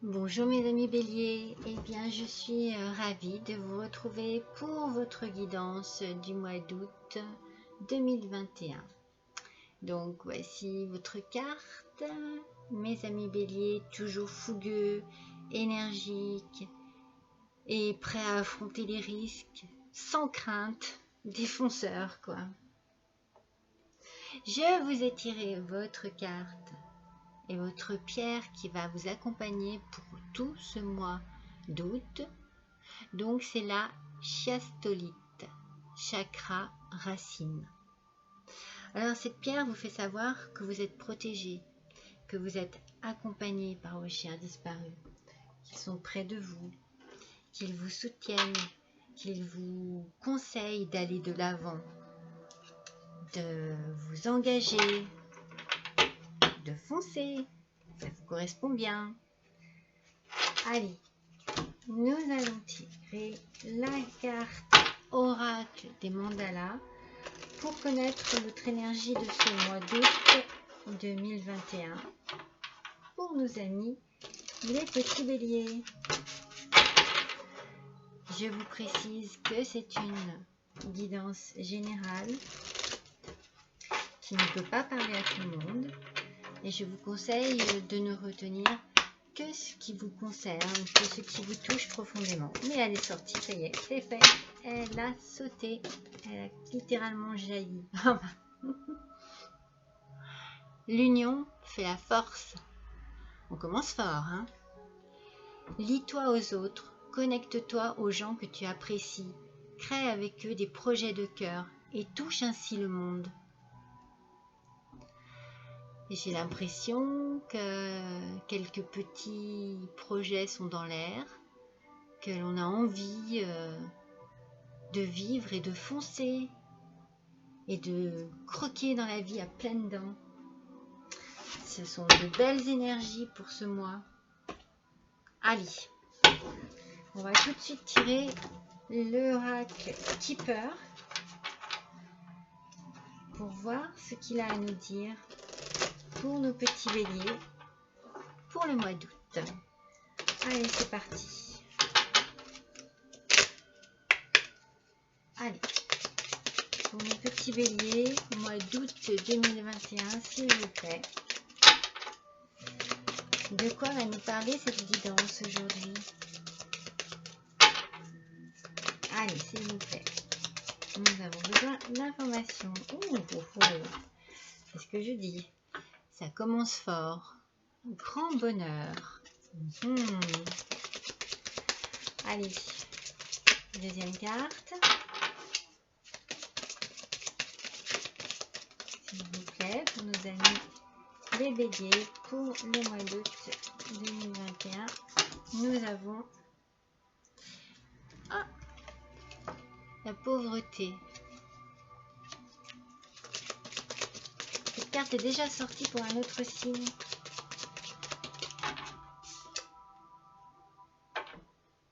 Bonjour mes amis béliers, eh bien je suis ravie de vous retrouver pour votre guidance du mois d'août 2021. Donc voici votre carte, mes amis béliers, toujours fougueux, énergiques et prêts à affronter les risques, sans crainte, défonceurs quoi. Je vous ai tiré votre carte et votre pierre qui va vous accompagner pour tout ce mois d'août. Donc c'est la chiastolite, chakra racine. Alors cette pierre vous fait savoir que vous êtes protégé, que vous êtes accompagné par vos chiens disparus, qu'ils sont près de vous, qu'ils vous soutiennent, qu'ils vous conseillent d'aller de l'avant, de vous engager, de foncer, ça vous correspond bien. Allez, nous allons tirer la carte oracle des mandalas pour connaître votre énergie de ce mois d'août 2021 pour nos amis les petits béliers. Je vous précise que c'est une guidance générale qui ne peut pas parler à tout le monde et je vous conseille de ne retenir que ce qui vous concerne, que ce qui vous touche profondément. Mais elle est sortie, ça y est, c'est fait. Elle a sauté, elle a littéralement jailli. L'union fait la force. On commence fort, hein? Lie-toi aux autres, connecte-toi aux gens que tu apprécies, crée avec eux des projets de cœur et touche ainsi le monde. Et j'ai l'impression que quelques petits projets sont dans l'air, que l'on a envie de vivre et de foncer et de croquer dans la vie à pleines dents. Ce sont de belles énergies pour ce mois. Allez, on va tout de suite tirer l'oracle Keeper pour voir ce qu'il a à nous dire pour nos petits béliers pour le mois d'août. Allez, c'est parti. Allez, pour mes petits béliers, mois d'août 2021, s'il vous plaît. De quoi va nous parler cette guidance aujourd'hui? Allez, s'il vous plaît. Nous avons besoin d'informations. C'est ce que je dis. Ça commence fort. Grand bonheur. Allez. Deuxième carte. S'il vous plaît, pour nos amis les béliers, pour le mois d'août 2021, nous avons la pauvreté. Cette carte est déjà sortie pour un autre signe.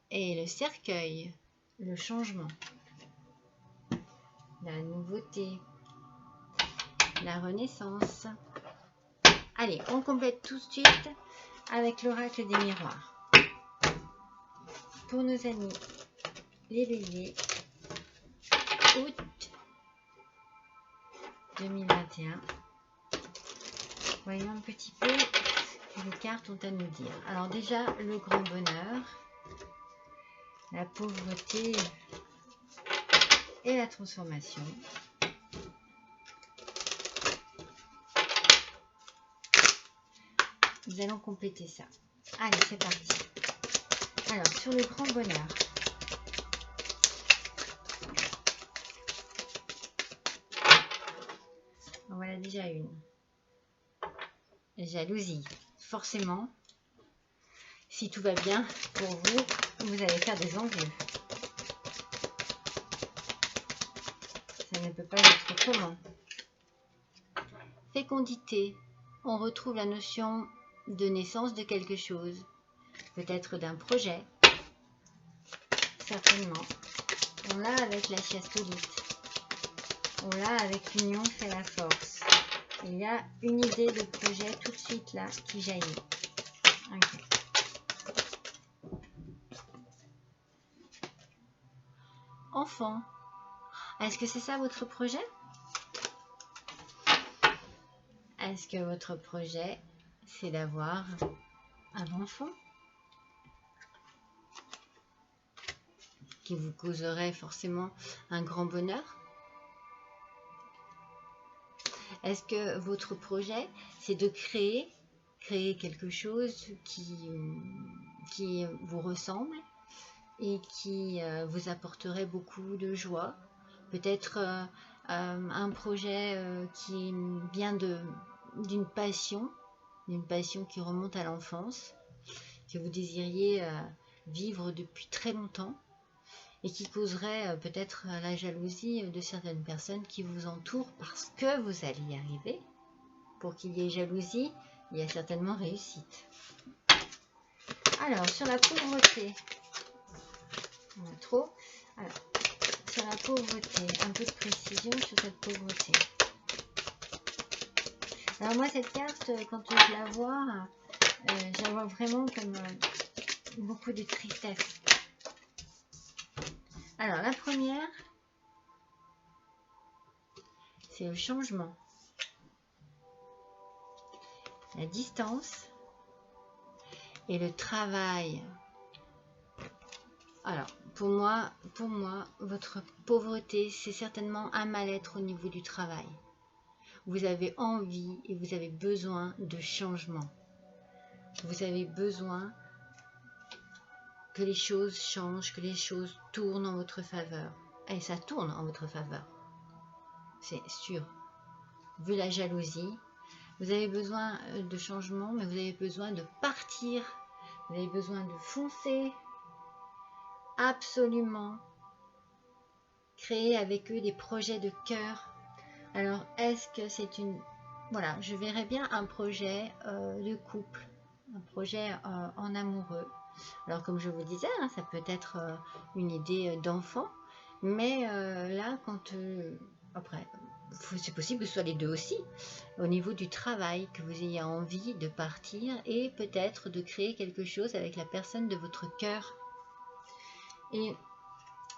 Et le cercueil, le changement, la nouveauté, la renaissance. Allez, on complète tout de suite avec l'oracle des miroirs. Pour nos amis les béliers, août 2021. Voyons un petit peu ce que les cartes ont à nous dire. Alors déjà, le grand bonheur, la pauvreté et la transformation. Nous allons compléter ça. Allez, c'est parti. Alors, sur le grand bonheur. En voilà déjà une. Jalousie. Forcément, si tout va bien pour vous, vous allez faire des envieux. Ça ne peut pas être autrement. Fécondité. On retrouve la notion de naissance de quelque chose, peut-être d'un projet, certainement. On l'a avec la chiastolite, on l'a avec l'union fait la force. Il y a une idée de projet tout de suite là qui jaillit. Okay. enfant. Est-ce que c'est ça votre projet? Est-ce que votre projet, c'est d'avoir un enfant qui vous causerait forcément un grand bonheur? Est-ce que votre projet, c'est de créer quelque chose qui vous ressemble et qui vous apporterait beaucoup de joie? Peut-être un projet qui vient d'une passion qui remonte à l'enfance, que vous désiriez vivre depuis très longtemps et qui causerait peut-être la jalousie de certaines personnes qui vous entourent parce que vous allez y arriver. Pour qu'il y ait jalousie, il y a certainement réussite. Alors, sur la pauvreté, on a trop. Alors, sur la pauvreté, un peu de précision sur cette pauvreté. Alors moi, cette carte, quand je la vois vraiment comme beaucoup de tristesse. Alors, la première, c'est le changement, la distance et le travail. Alors, pour moi, votre pauvreté, c'est certainement un mal-être au niveau du travail. Vous avez envie et vous avez besoin de changement. Vous avez besoin que les choses changent, que les choses tournent en votre faveur. Et ça tourne en votre faveur. C'est sûr. Vu la jalousie, vous avez besoin de changement, mais vous avez besoin de partir. Vous avez besoin de foncer. Absolument. Créer avec eux des projets de cœur. Alors, est-ce que c'est une... Voilà, je verrais bien un projet de couple, un projet en amoureux. Alors, comme je vous disais, hein, ça peut être une idée d'enfant, mais là, quand... après, c'est possible que ce soit les deux aussi, au niveau du travail, que vous ayez envie de partir et peut-être de créer quelque chose avec la personne de votre cœur. Et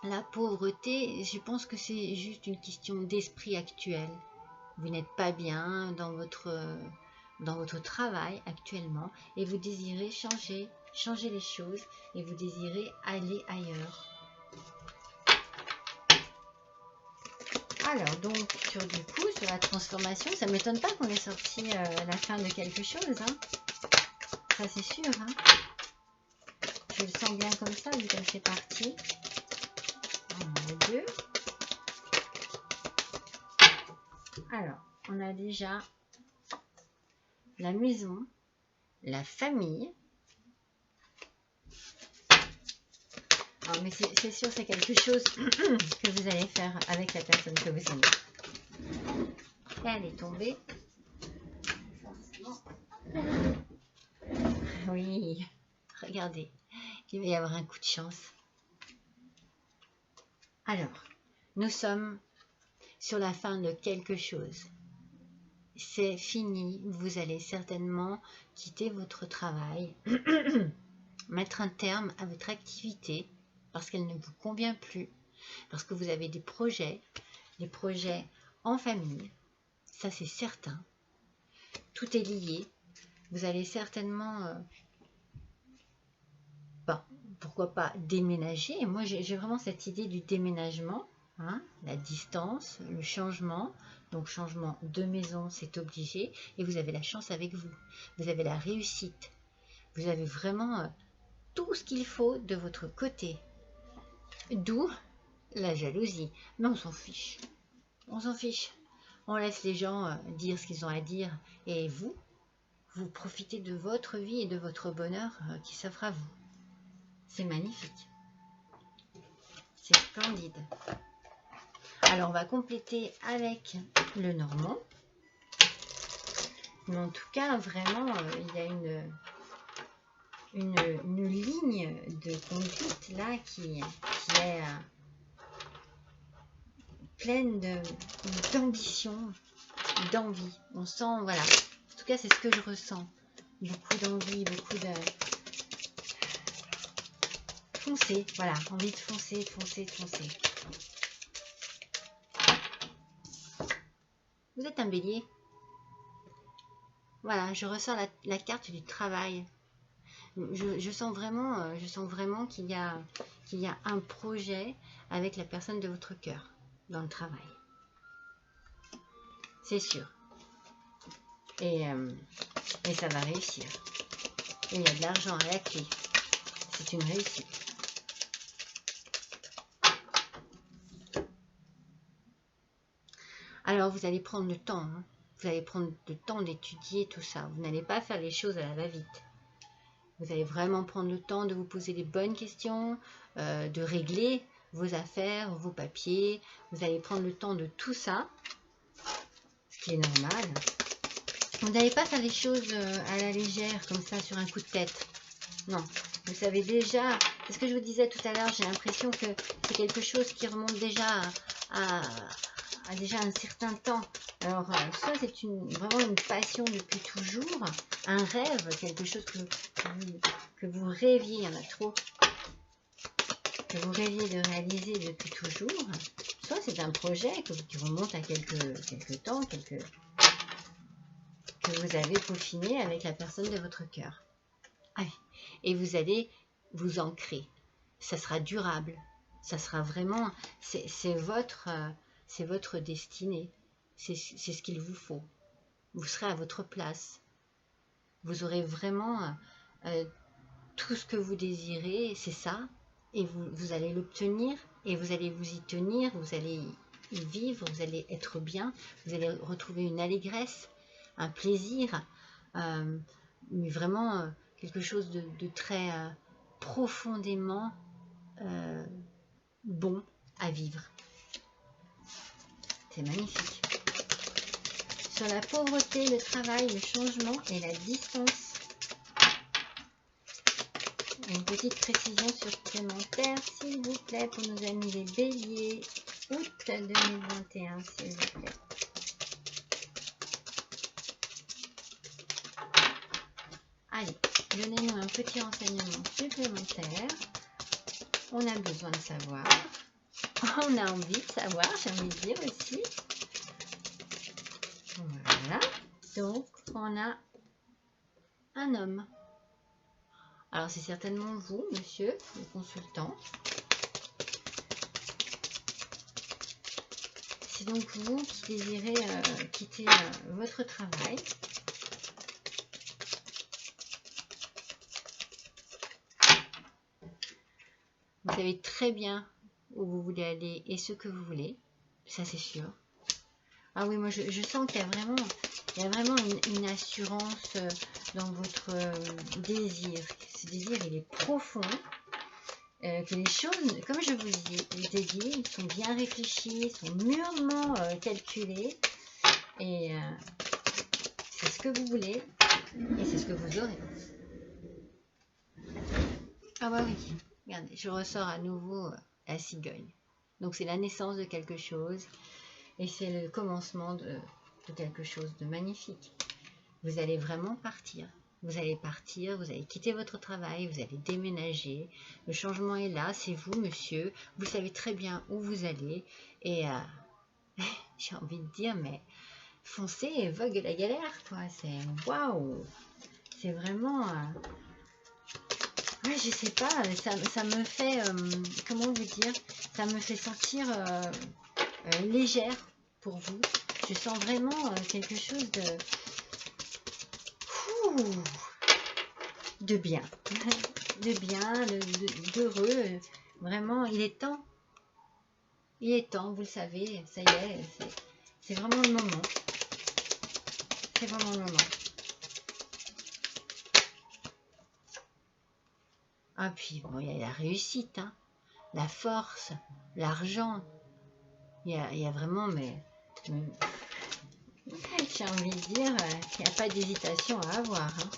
la pauvreté, je pense que c'est juste une question d'esprit actuel. Vous n'êtes pas bien dans votre travail actuellement et vous désirez changer les choses et vous désirez aller ailleurs. Alors, donc, sur la transformation, ça ne m'étonne pas qu'on ait sorti la fin de quelque chose. Hein. Ça, c'est sûr. Hein. Je le sens bien comme ça, vu comme c'est parti. On a deux. Alors, on a déjà la maison, la famille. Alors, mais c'est sûr, c'est quelque chose que vous allez faire avec la personne que vous aimez. Et elle est tombée. Oui, regardez, il va y avoir un coup de chance. Alors, nous sommes sur la fin de quelque chose. C'est fini, vous allez certainement quitter votre travail, mettre un terme à votre activité parce qu'elle ne vous convient plus, parce que vous avez des projets en famille, ça c'est certain. Tout est lié. Vous allez certainement, pourquoi pas déménager. Et moi j'ai vraiment cette idée du déménagement. Hein, la distance, le changement, donc changement de maison, c'est obligé, et vous avez la chance avec vous, vous avez la réussite, vous avez vraiment tout ce qu'il faut de votre côté, d'où la jalousie, mais on s'en fiche, on laisse les gens dire ce qu'ils ont à dire, et vous profitez de votre vie et de votre bonheur qui s'offre à vous, c'est magnifique, c'est splendide. Alors, on va compléter avec le normand. Mais en tout cas, vraiment, il y a une ligne de conduite là qui est pleine d'ambition, d'envie. On sent, voilà. En tout cas, c'est ce que je ressens. Beaucoup d'envie, beaucoup de... Foncer, voilà. Envie de foncer. Vous êtes un bélier. Voilà, je ressens la carte du travail. Je sens vraiment qu'il y a un projet avec la personne de votre cœur dans le travail. C'est sûr. Et ça va réussir. Et il y a de l'argent à la clé. C'est une réussite. Alors, vous allez prendre le temps. Hein. Vous allez prendre le temps d'étudier tout ça. Vous n'allez pas faire les choses à la va-vite. Vous allez vraiment prendre le temps de vous poser les bonnes questions, de régler vos affaires, vos papiers. Vous allez prendre le temps de tout ça, ce qui est normal. Vous n'allez pas faire les choses à la légère, comme ça, sur un coup de tête. Non, vous savez déjà, c'est ce que je vous disais tout à l'heure, j'ai l'impression que c'est quelque chose qui remonte déjà à déjà un certain temps. Alors, soit c'est vraiment une passion depuis toujours, un rêve, quelque chose que vous rêviez, il y en a trop, que vous rêviez de réaliser depuis toujours, soit c'est un projet qui remonte à quelques temps, que vous avez peaufiné avec la personne de votre cœur. Ah oui. Et vous allez vous ancrer. Ça sera durable. Ça sera vraiment... C'est votre destinée. C'est ce qu'il vous faut. Vous serez à votre place. Vous aurez vraiment tout ce que vous désirez. C'est ça. Et vous allez l'obtenir. Et vous allez vous y tenir. Vous allez y vivre. Vous allez être bien. Vous allez retrouver une allégresse, un plaisir. Mais vraiment... quelque chose de très profondément bon à vivre. C'est magnifique. Sur la pauvreté, le travail, le changement et la distance. Une petite précision supplémentaire, s'il vous plaît, pour nos amis les béliers. Août 2021, s'il vous plaît. Allez, donnez-nous un petit renseignement supplémentaire. On a besoin de savoir. On a envie de savoir, j'ai envie de dire aussi. Voilà. Donc, on a un homme. Alors, c'est certainement vous, monsieur, le consultant. C'est donc vous qui désirez quitter votre travail. Vous savez très bien où vous voulez aller et ce que vous voulez. Ça, c'est sûr. Ah oui, moi, je sens qu'il y a vraiment une assurance dans votre désir. Ce désir, il est profond. Que les choses, comme je vous ai dit, sont bien réfléchies, sont mûrement calculées. Et c'est ce que vous voulez et c'est ce que vous aurez. Ah bah oui. Regardez, je ressors à nouveau la cigogne. Donc c'est la naissance de quelque chose et c'est le commencement de quelque chose de magnifique. Vous allez vraiment partir. Vous allez partir, vous allez quitter votre travail, vous allez déménager. Le changement est là, c'est vous, monsieur. Vous savez très bien où vous allez. Et j'ai envie de dire, mais foncez et vogue la galère, quoi. C'est waouh! C'est vraiment... Ouais, je sais pas, ça me fait, comment vous dire, ça me fait sentir légère pour vous. Je sens vraiment quelque chose de bien, d'heureux. Vraiment, il est temps, vous le savez, ça y est, c'est vraiment le moment. C'est vraiment le moment. Ah, puis bon, il y a la réussite, hein, la force, l'argent. Il y a vraiment, mais j'ai envie de dire qu'il n'y a pas d'hésitation à avoir. Hein.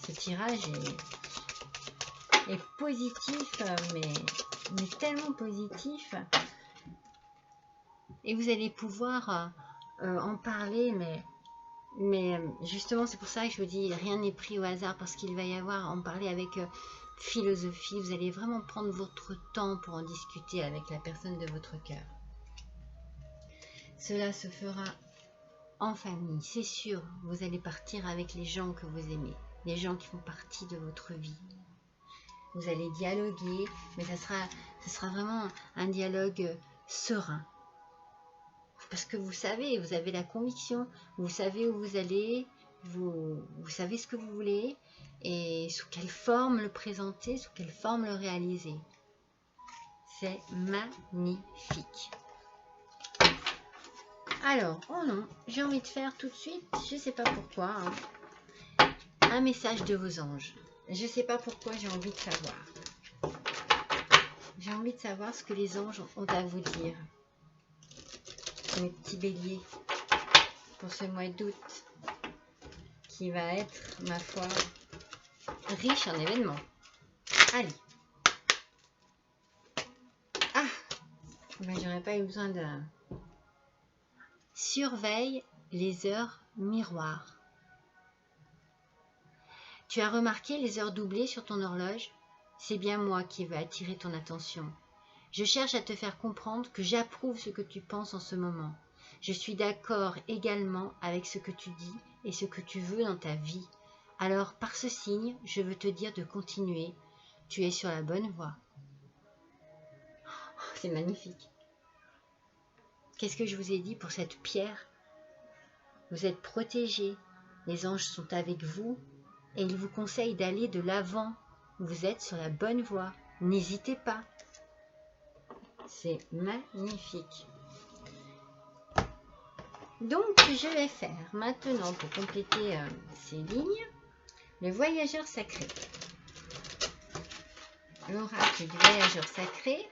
Ce tirage est positif, mais tellement positif. Et vous allez pouvoir en parler, mais justement, c'est pour ça que je vous dis, rien n'est pris au hasard, parce qu'il va y avoir, en parler avec philosophie. Vous allez vraiment prendre votre temps pour en discuter avec la personne de votre cœur. Cela se fera en famille. C'est sûr, vous allez partir avec les gens que vous aimez, les gens qui font partie de votre vie. Vous allez dialoguer, mais ce sera vraiment un dialogue serein. Parce que vous savez, vous avez la conviction, vous savez où vous allez, vous savez ce que vous voulez, et sous quelle forme le présenter, sous quelle forme le réaliser. C'est magnifique. Alors, oh non, j'ai envie de faire tout de suite, je ne sais pas pourquoi, un message de vos anges. Je ne sais pas pourquoi j'ai envie de savoir. J'ai envie de savoir ce que les anges ont à vous dire. Mes petits béliers, pour ce mois d'août, qui va être, ma foi, riche en événements. Allez. Ah, ben, j'aurais pas eu besoin de... Surveille les heures miroirs. Tu as remarqué les heures doublées sur ton horloge? C'est bien moi qui veux attirer ton attention. Je cherche à te faire comprendre que j'approuve ce que tu penses en ce moment. Je suis d'accord également avec ce que tu dis et ce que tu veux dans ta vie. Alors, par ce signe, je veux te dire de continuer. Tu es sur la bonne voie. Oh, c'est magnifique. Qu'est-ce que je vous ai dit pour cette pierre? Vous êtes protégés. Les anges sont avec vous et ils vous conseillent d'aller de l'avant. Vous êtes sur la bonne voie. N'hésitez pas. C'est magnifique. Donc, je vais faire maintenant, pour compléter ces lignes, le voyageur sacré. L'oracle du voyageur sacré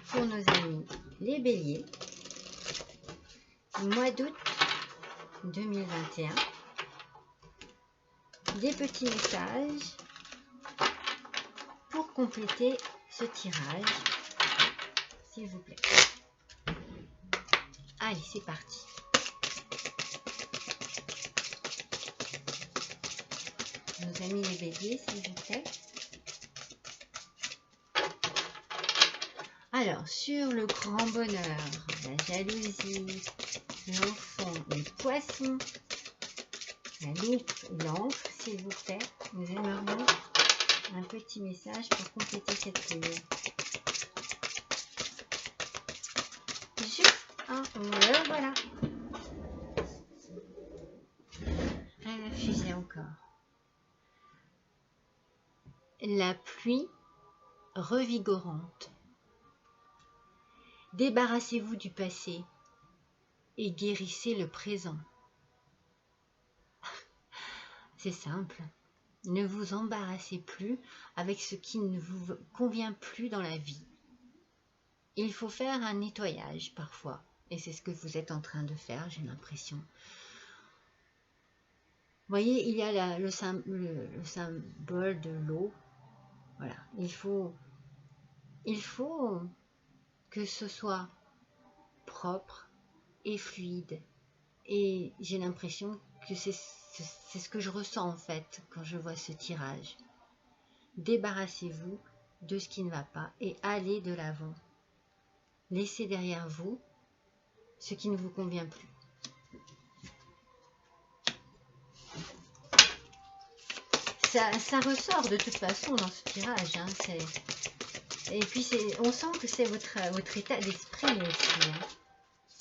pour nos amis les béliers. Mois d'août 2021. Des petits messages pour compléter ce tirage, s'il vous plaît. Allez, c'est parti. Nos amis les béliers, s'il vous plaît. Alors, sur le grand bonheur, la jalousie, l'enfant, les poissons, la loupe, l'encre, s'il vous plaît, nous aimerions un petit message pour compléter cette ligne. Voilà. Elle a fusé encore. La pluie revigorante. Débarrassez-vous du passé et guérissez le présent. C'est simple. Ne vous embarrassez plus avec ce qui ne vous convient plus dans la vie. Il faut faire un nettoyage parfois. Et c'est ce que vous êtes en train de faire, j'ai l'impression. Vous voyez, il y a le symbole de l'eau. Voilà. Il faut que ce soit propre et fluide. Et j'ai l'impression que c'est ce que je ressens en fait quand je vois ce tirage. Débarrassez-vous de ce qui ne va pas et allez de l'avant. Laissez derrière vous ce qui ne vous convient plus. Ça ressort de toute façon dans ce tirage. Hein, et puis on sent que c'est votre état d'esprit aussi. Hein.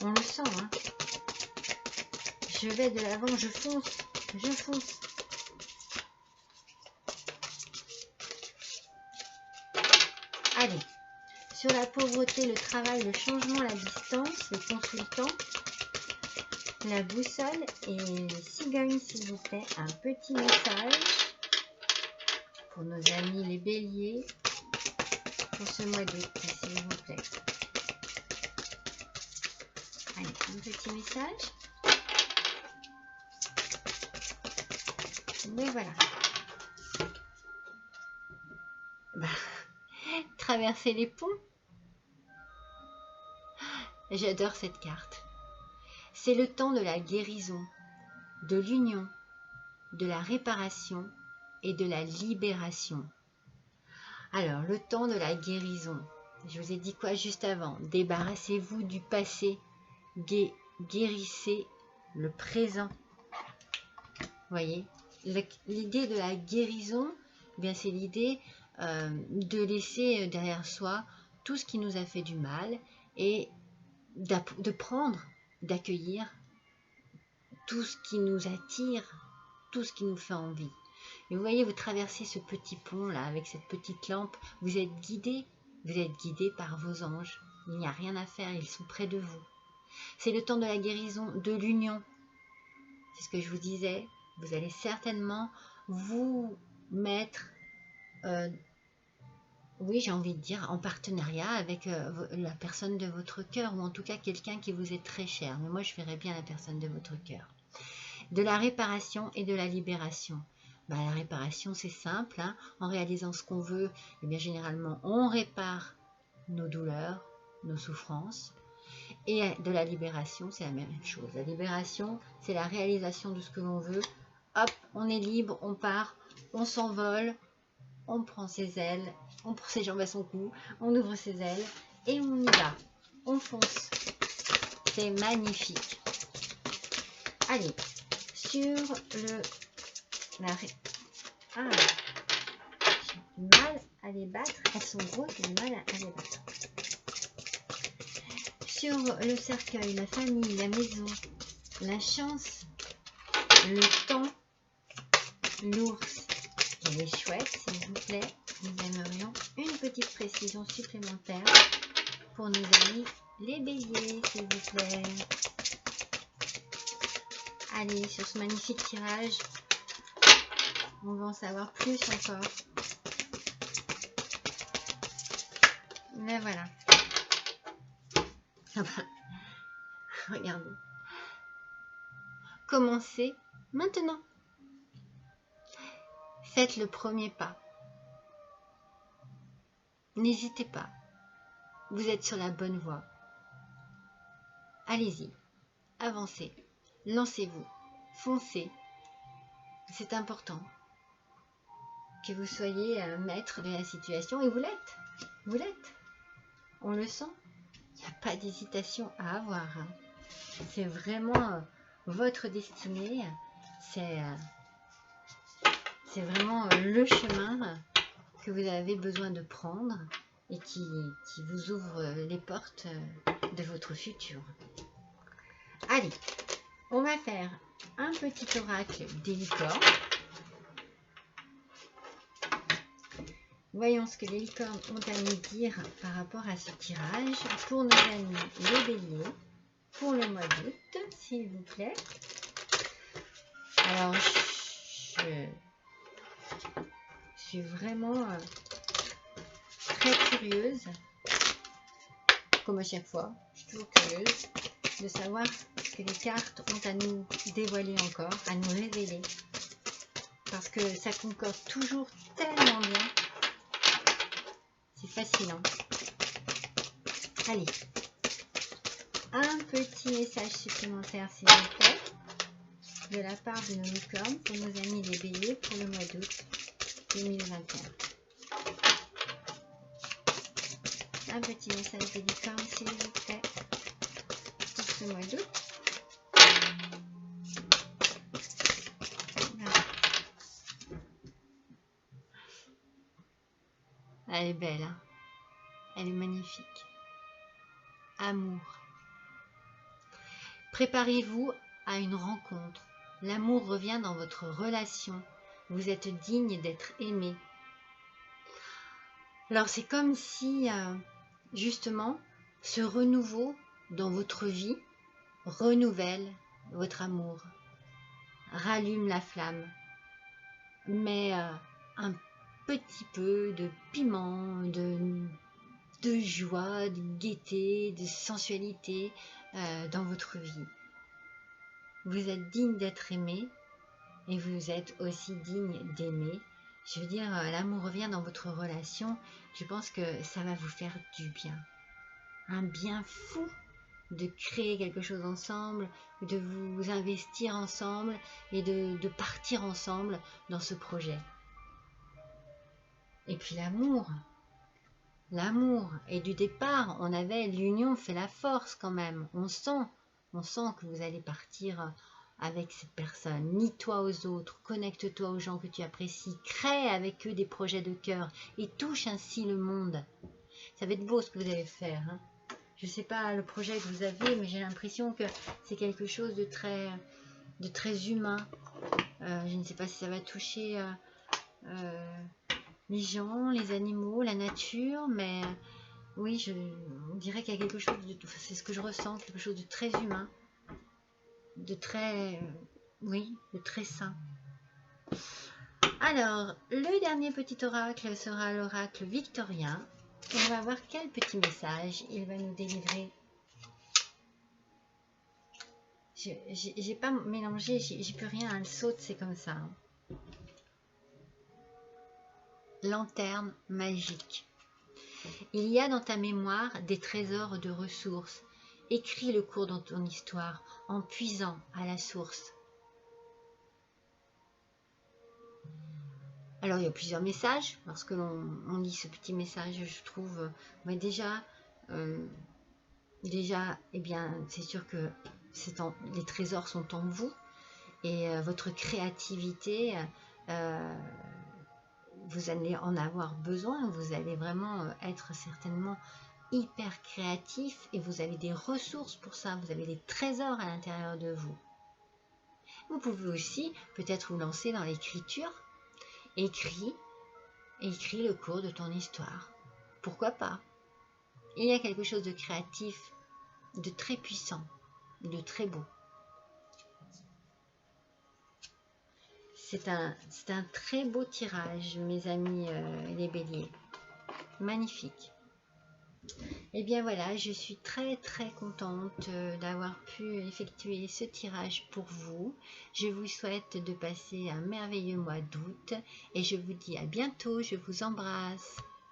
On le sent. Hein. Je vais de l'avant, je fonce. Je fonce. Allez. Sur la pauvreté, le travail, le changement, la distance, le consultant, la boussole et les cigognes, s'il vous plaît. Un petit message pour nos amis les béliers pour ce mois d'août, s'il vous plaît. Allez, un petit message. Mais voilà. Traverser les ponts. J'adore cette carte. C'est le temps de la guérison, de l'union, de la réparation et de la libération. Alors, le temps de la guérison. Je vous ai dit quoi juste avant? Débarrassez-vous du passé, guérissez le présent. Vous voyez, l'idée de la guérison, eh bien c'est l'idée de laisser derrière soi tout ce qui nous a fait du mal et de prendre, d'accueillir tout ce qui nous attire, tout ce qui nous fait envie. Et vous voyez, vous traversez ce petit pont là avec cette petite lampe, vous êtes guidé par vos anges. Il n'y a rien à faire, ils sont près de vous. C'est le temps de la guérison, de l'union. C'est ce que je vous disais, vous allez certainement vous mettre, oui j'ai envie de dire, en partenariat avec la personne de votre cœur, ou en tout cas quelqu'un qui vous est très cher. Mais moi je verrais bien la personne de votre cœur. De la réparation et de la libération. La réparation c'est simple, hein. En réalisant ce qu'on veut, eh bien généralement on répare nos douleurs, nos souffrances. Et de la libération, c'est la même chose. La libération, c'est la réalisation de ce que l'on veut. Hop, on est libre, on part, on s'envole, on prend ses ailes, on prend ses jambes à son cou, on ouvre ses ailes et on y va. On fonce. C'est magnifique. Allez, sur le... Ah, j'ai du mal à les battre. Elles sont grosses, j'ai du mal à les battre. Sur le cercueil, la famille, la maison, la chance, le temps, l'ours et les chouettes, s'il vous plaît, nous aimerions une petite précision supplémentaire pour nos amis les béliers, s'il vous plaît. Allez, sur ce magnifique tirage, on va en savoir plus encore. Mais voilà. Regardez. Commencez maintenant. Faites le premier pas. N'hésitez pas. Vous êtes sur la bonne voie. Allez-y. Avancez. Lancez-vous. Foncez. C'est important que vous soyez maître de la situation et vous l'êtes. Vous l'êtes. On le sent. Il n'y a pas d'hésitation à avoir. C'est vraiment votre destinée. C'est vraiment le chemin que vous avez besoin de prendre et qui vous ouvre les portes de votre futur. Allez, on va faire un petit oracle des licornes. Voyons ce que les licornes ont à nous dire par rapport à ce tirage pour nos amis les béliers pour le mois d'août, s'il vous plaît. Alors, je suis vraiment très curieuse, comme à chaque fois, je suis toujours curieuse de savoir ce que les cartes ont à nous dévoiler encore, à nous révéler, parce que ça concorde toujours tellement bien. C'est fascinant. Allez, un petit message supplémentaire s'il vous plaît, de la part de nos licornes pour nos amis les béliers pour le mois d'août 2021. Un petit message des licornes s'il vous plaît pour ce mois d'août. Elle est belle, hein? Elle est magnifique. Amour. Préparez-vous à une rencontre. L'amour revient dans votre relation. Vous êtes digne d'être aimé. Alors c'est comme si, justement, ce renouveau dans votre vie renouvelle votre amour, rallume la flamme, met un petit peu de piment, de joie, de gaieté, de sensualité dans votre vie. Vous êtes digne d'être aimé et vous êtes aussi digne d'aimer. Je veux dire, l'amour revient dans votre relation. Je pense que ça va vous faire du bien. Un bien fou de créer quelque chose ensemble, de vous investir ensemble et de partir ensemble dans ce projet. Et puis l'amour. L'amour. Et du départ, on avait l'union fait la force quand même. On sent On sent que vous allez partir avec cette personne. Lie-toi aux autres, connecte-toi aux gens que tu apprécies, crée avec eux des projets de cœur et touche ainsi le monde. Ça va être beau ce que vous allez faire. Hein. Je ne sais pas le projet que vous avez, mais j'ai l'impression que c'est quelque chose de très humain. Je ne sais pas si ça va toucher les gens, les animaux, la nature, mais oui, on dirait qu'il y a quelque chose c'est ce que je ressens, quelque chose de très humain, de très, oui, de très sain. Alors, le dernier petit oracle sera l'oracle victorien. Et on va voir quel petit message il va nous délivrer. J'ai pas mélangé, j'y peux rien, elle saute, c'est comme ça. Lanterne magique. Il y a dans ta mémoire des trésors de ressources. Écris le cours dans ton histoire en puisant à la source. Alors, il y a plusieurs messages. Lorsque l'on lit ce petit message, je trouve déjà, eh bien, c'est sûr que les trésors sont en vous et votre créativité, vous allez en avoir besoin. Vous allez vraiment être certainement hyper créatif et vous avez des ressources pour ça. Vous avez des trésors à l'intérieur de vous. Vous pouvez aussi peut-être vous lancer dans l'écriture. Écris le cours de ton histoire. Pourquoi pas? Il y a quelque chose de créatif, de très puissant, de très beau. C'est un très beau tirage, mes amis les béliers. Magnifique. Et bien voilà, je suis très contente d'avoir pu effectuer ce tirage pour vous. Je vous souhaite de passer un merveilleux mois d'août et je vous dis à bientôt, je vous embrasse.